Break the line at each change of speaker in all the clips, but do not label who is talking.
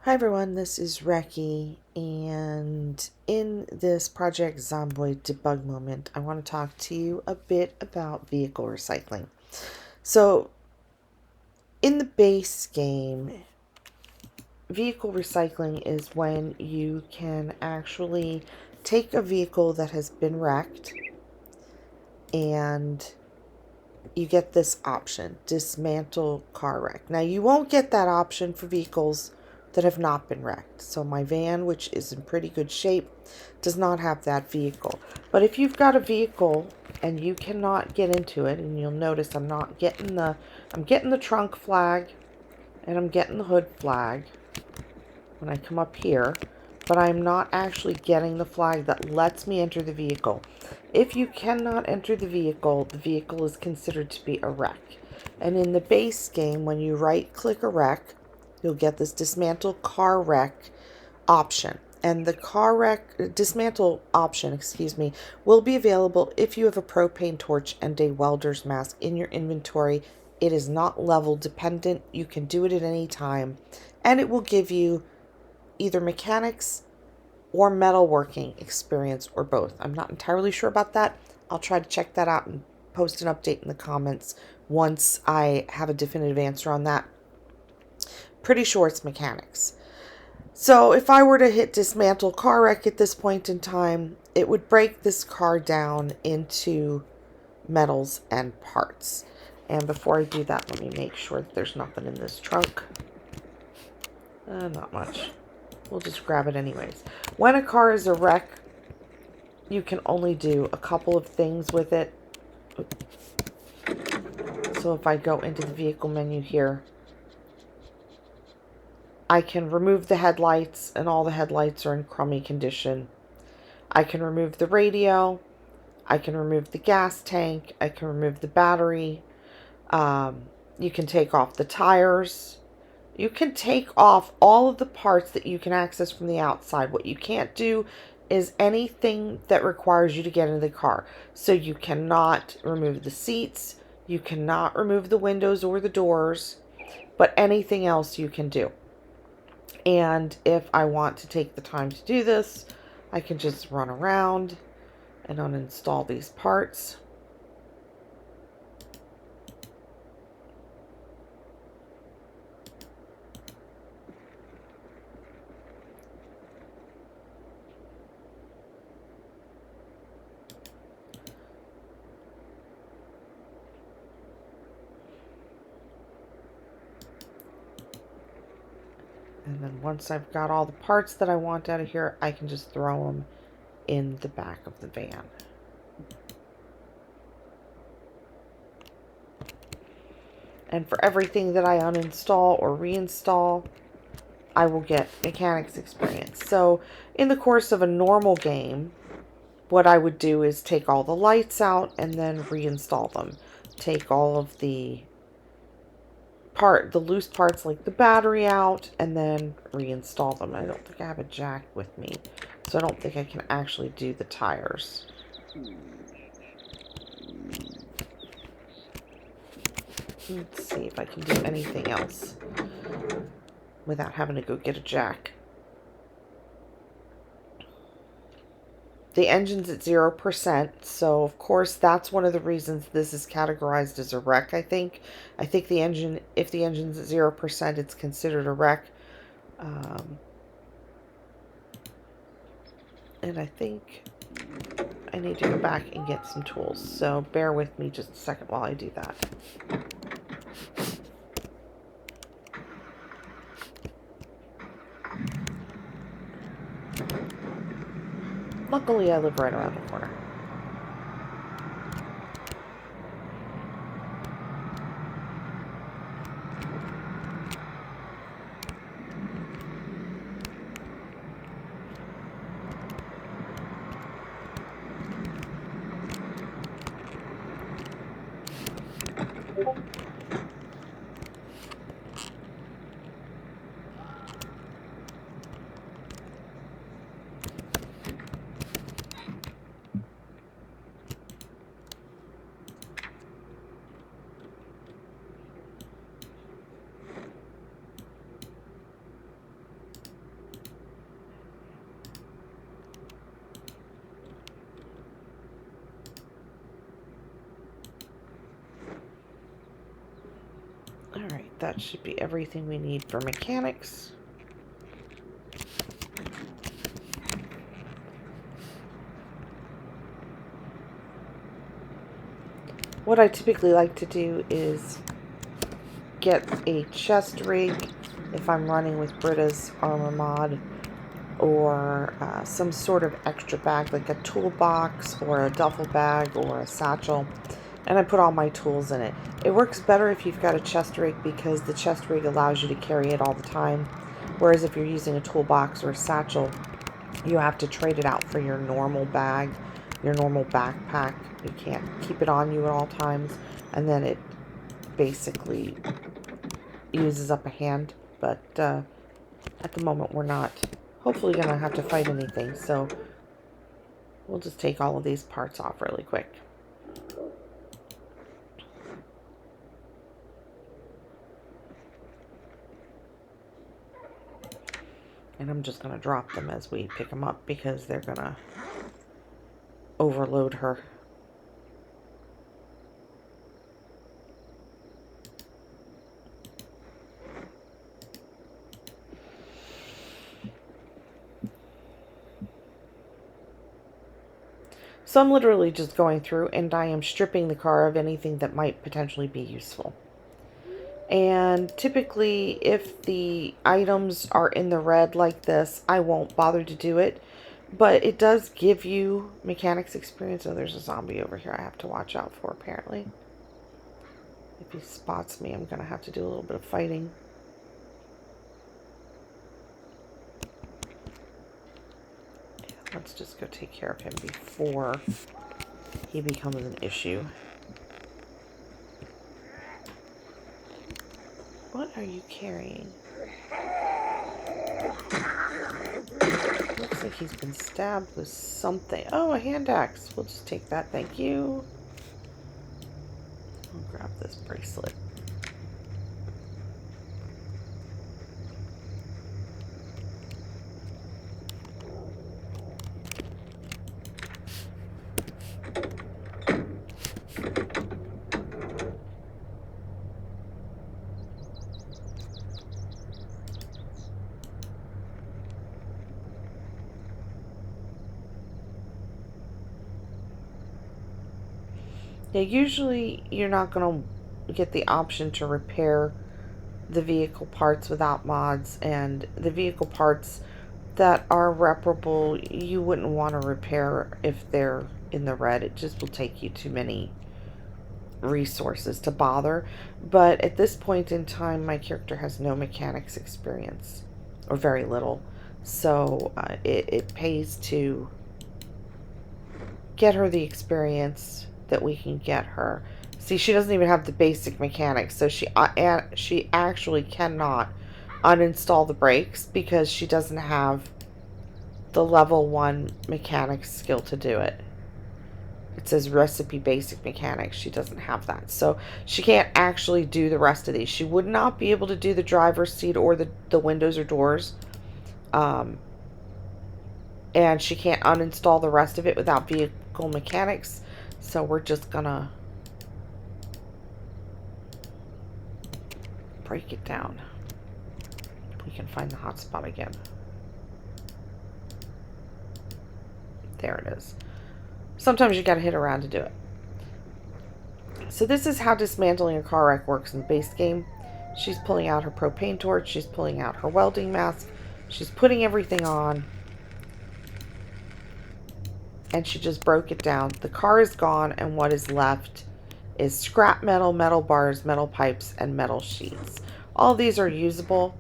Hi everyone, this is Reki, and in this Project Zomboid debug moment, I want to talk to you a bit about vehicle recycling. So, in the base game, vehicle recycling is when you can actually take a vehicle that has been wrecked and you get this option, dismantle car wreck. Now, you won't get that option for vehicles that have not been wrecked. So my van, which is in pretty good shape, does not have that vehicle. But if you've got a vehicle and you cannot get into it, and you'll notice I'm getting the trunk flag and I'm getting the hood flag when I come up here, but I'm not actually getting the flag that lets me enter the vehicle. If you cannot enter the vehicle is considered to be a wreck. And in the base game, when you right-click a wreck, you'll get this dismantle car wreck option. And the dismantle option, will be available if you have a propane torch and a welder's mask in your inventory. It is not level dependent. You can do it at any time. And it will give you either mechanics or metalworking experience, or both. I'm not entirely sure about that. I'll try to check that out and post an update in the comments once I have a definitive answer on that. Pretty sure it's mechanics. So if I were to hit dismantle car wreck at this point in time, it would break this car down into metals and parts. And before I do that, let me make sure that there's nothing in this trunk. Not much. We'll just grab it anyways. When a car is a wreck, you can only do a couple of things with it. So if I go into the vehicle menu here, I can remove the headlights, and all the headlights are in crummy condition. I can remove the radio. I can remove the gas tank. I can remove the battery. You can take off the tires. You can take off all of the parts that you can access from the outside. What you can't do is anything that requires you to get into the car. So you cannot remove the seats. You cannot remove the windows or the doors. But anything else you can do. And if I want to take the time to do this, I can just run around and uninstall these parts. And then once I've got all the parts that I want out of here, I can just throw them in the back of the van. And for everything that I uninstall or reinstall, I will get mechanics experience. So in the course of a normal game, what I would do is take all the lights out and then reinstall them. Take all of the loose parts like the battery out and then reinstall them. I don't think I have a jack with me, so I don't think I can actually do the tires. Let's see if I can do anything else without having to go get a jack. The engine's at 0%, so of course that's one of the reasons this is categorized as a wreck, I think. I think the engine, if the engine's at 0%, it's considered a wreck. And I think I need to go back and get some tools, so bear with me just a second while I do that. Luckily, I live right around the corner. that should be everything we need for mechanics. What I typically like to do is get a chest rig if I'm running with Britta's armor mod, or some sort of extra bag like a toolbox or a duffel bag or a satchel, and I put all my tools in it. It works better if you've got a chest rig because the chest rig allows you to carry it all the time, whereas if you're using a toolbox or a satchel, you have to trade it out for your normal bag, your normal backpack. You can't keep it on you at all times, and then it basically uses up a hand. But at the moment we're not hopefully gonna have to fight anything, so we'll just take all of these parts off really quick. And I'm just gonna drop them as we pick them up because they're gonna overload her. So I'm literally just going through and I am stripping the car of anything that might potentially be useful. And typically if the items are in the red like this, I won't bother to do it. But it does give you mechanics experience. Oh, there's a zombie over here I have to watch out for apparently. If he spots me, I'm going to have to do a little bit of fighting. Let's just go take care of him before he becomes an issue. What are you carrying? Looks like he's been stabbed with something. Oh, a hand axe. We'll just take that, thank you. I'll grab this bracelet. Yeah, usually you're not going to get the option to repair the vehicle parts without mods, and the vehicle parts that are reparable you wouldn't want to repair if they're in the red. It just will take you too many resources to bother. But at this point in time, my character has no mechanics experience, or very little, so it pays to get her the experience that we can get her. See, she doesn't even have the basic mechanics, so she actually cannot uninstall the brakes because she doesn't have the level 1 mechanics skill to do it. It says recipe basic mechanics. She doesn't have that, so she can't actually do the rest of these. She would not be able to do the driver's seat or the windows or doors, and she can't uninstall the rest of it without vehicle mechanics. So we're just gonna break it down. We can find the hotspot again. There it is. Sometimes you gotta hit around to do it. So this is how dismantling a car wreck works in the base game. She's pulling out her propane torch. She's pulling out her welding mask. She's putting everything on. And she just broke it down. The car is gone, and what is left is scrap metal, metal bars, metal pipes, and metal sheets. All these are usable,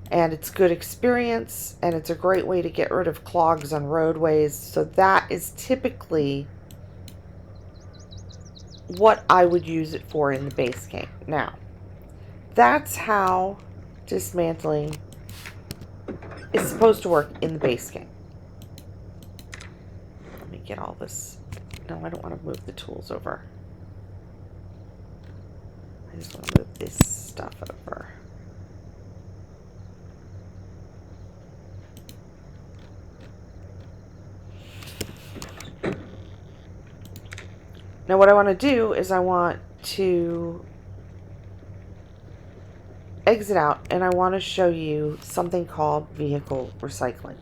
and it's good experience, and it's a great way to get rid of clogs on roadways. So that is typically what I would use it for in the base game. Now, that's how dismantling is supposed to work in the base game. Get all this. No, I don't want to move the tools over. I just want to move this stuff over. Now what I want to do is I want to exit out, and I want to show you something called vehicle recycling.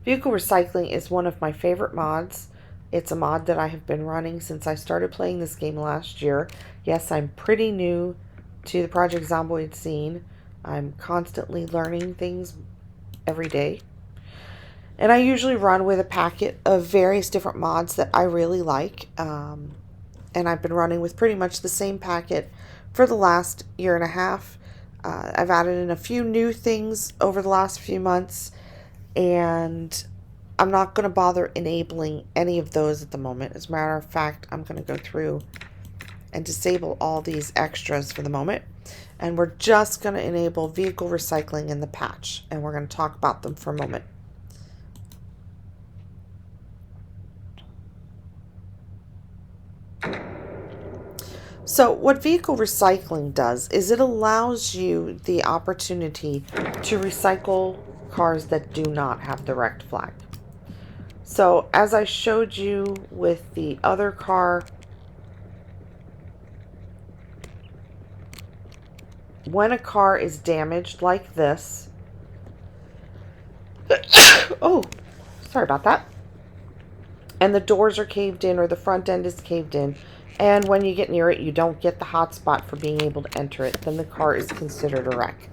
Vehicle recycling is one of my favorite mods. It's a mod that I have been running since I started playing this game last year. Yes, I'm pretty new to the Project Zomboid scene. I'm constantly learning things every day. And I usually run with a packet of various different mods that I really like. And I've been running with pretty much the same packet for the last year and a half. I've added in a few new things over the last few months, and I'm not going to bother enabling any of those at the moment. As a matter of fact, I'm going to go through and disable all these extras for the moment. And we're just going to enable vehicle recycling in the patch, and we're going to talk about them for a moment. So what vehicle recycling does is it allows you the opportunity to recycle cars that do not have the rect flag. So as I showed you with the other car, when a car is damaged like this, oh, sorry about that, and the doors are caved in or the front end is caved in, and when you get near it, you don't get the hotspot for being able to enter it, then the car is considered a wreck.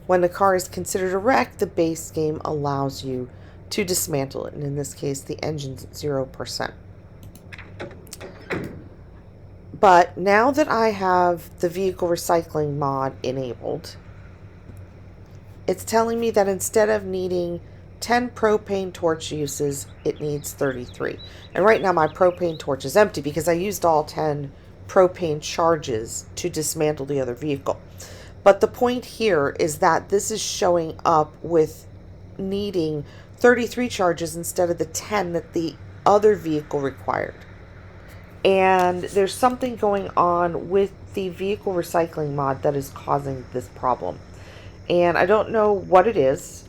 When the car is considered a wreck, the base game allows you to dismantle it, and in this case, the engine's at 0%. But now that I have the vehicle recycling mod enabled, it's telling me that instead of needing 10 propane torch uses, it needs 33. And right now my propane torch is empty because I used all 10 propane charges to dismantle the other vehicle. But the point here is that this is showing up with needing 33 charges instead of the 10 that the other vehicle required. And there's something going on with the vehicle recycling mod that is causing this problem. And I don't know what it is,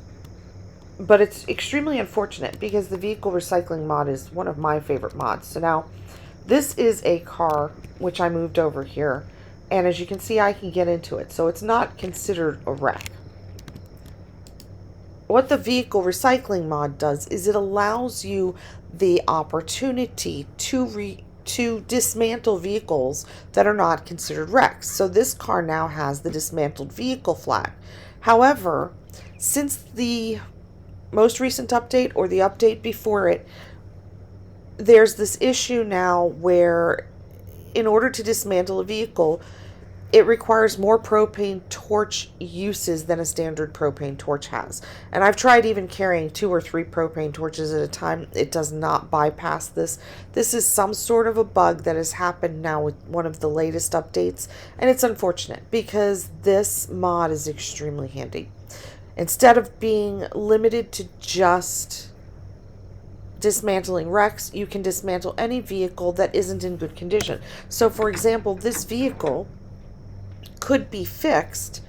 but it's extremely unfortunate because the vehicle recycling mod is one of my favorite mods. So now, this is a car which I moved over here, and as you can see, I can get into it. So it's not considered a wreck. What the vehicle recycling mod does is it allows you the opportunity to dismantle vehicles that are not considered wrecks. So this car now has the dismantled vehicle flag. However, since the most recent update or the update before it, there's this issue now where in order to dismantle a vehicle, it requires more propane torch uses than a standard propane torch has. And I've tried even carrying 2 or 3 propane torches at a time. It does not bypass this. This is some sort of a bug that has happened now with one of the latest updates. And it's unfortunate because this mod is extremely handy. Instead of being limited to just dismantling wrecks, you can dismantle any vehicle that isn't in good condition. So for example, this vehicle could be fixed,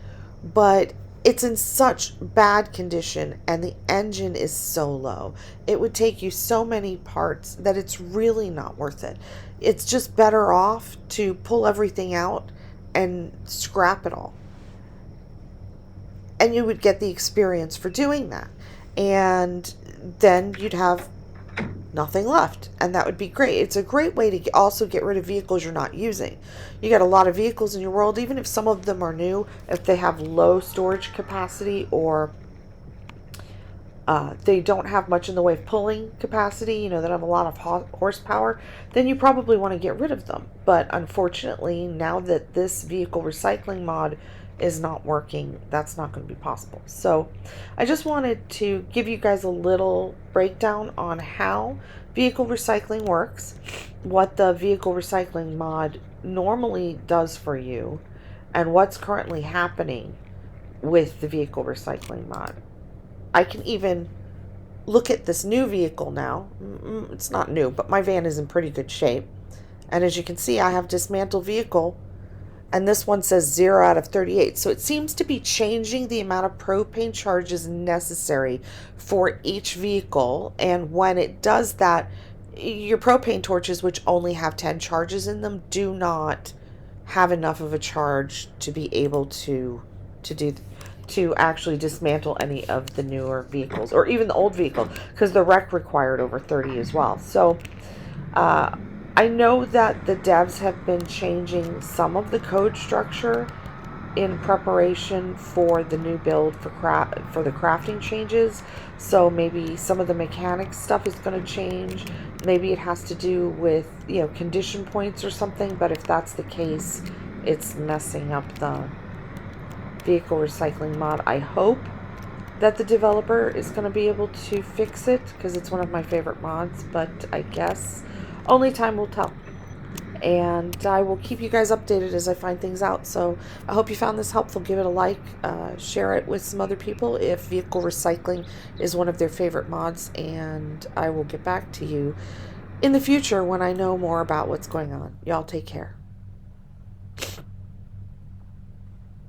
but it's in such bad condition and the engine is so low. It would take you so many parts that it's really not worth it. It's just better off to pull everything out and scrap it all. And you would get the experience for doing that. And then you'd have nothing left. And that would be great. It's a great way to also get rid of vehicles you're not using. You got a lot of vehicles in your world, even if some of them are new, if they have low storage capacity or they don't have much in the way of pulling capacity, they don't have a lot of horsepower, then you probably want to get rid of them. But unfortunately, now that this vehicle recycling mod is not working, that's not going to be possible. So I just wanted to give you guys a little breakdown on how vehicle recycling works, what the vehicle recycling mod normally does for you, and what's currently happening with the vehicle recycling mod. I can even look at this new vehicle now. It's not new, but my van is in pretty good shape. And as you can see, I have dismantled vehicle, and this one says 0 out of 38. So it seems to be changing the amount of propane charges necessary for each vehicle. And when it does that, your propane torches, which only have 10 charges in them, do not have enough of a charge to be able to actually dismantle any of the newer vehicles or even the old vehicle, because the wreck required over 30 as well. So I know that the devs have been changing some of the code structure in preparation for the new build for the crafting changes. So maybe some of the mechanics stuff is going to change. Maybe it has to do with, condition points or something. But if that's the case, it's messing up the vehicle recycling mod. I hope that the developer is going to be able to fix it, because it's one of my favorite mods, but I guess only time will tell. And I will keep you guys updated as I find things out. So I hope you found this helpful. Give it a like, share it with some other people if vehicle recycling is one of their favorite mods, and I will get back to you in the future when I know more about what's going on. Y'all take care.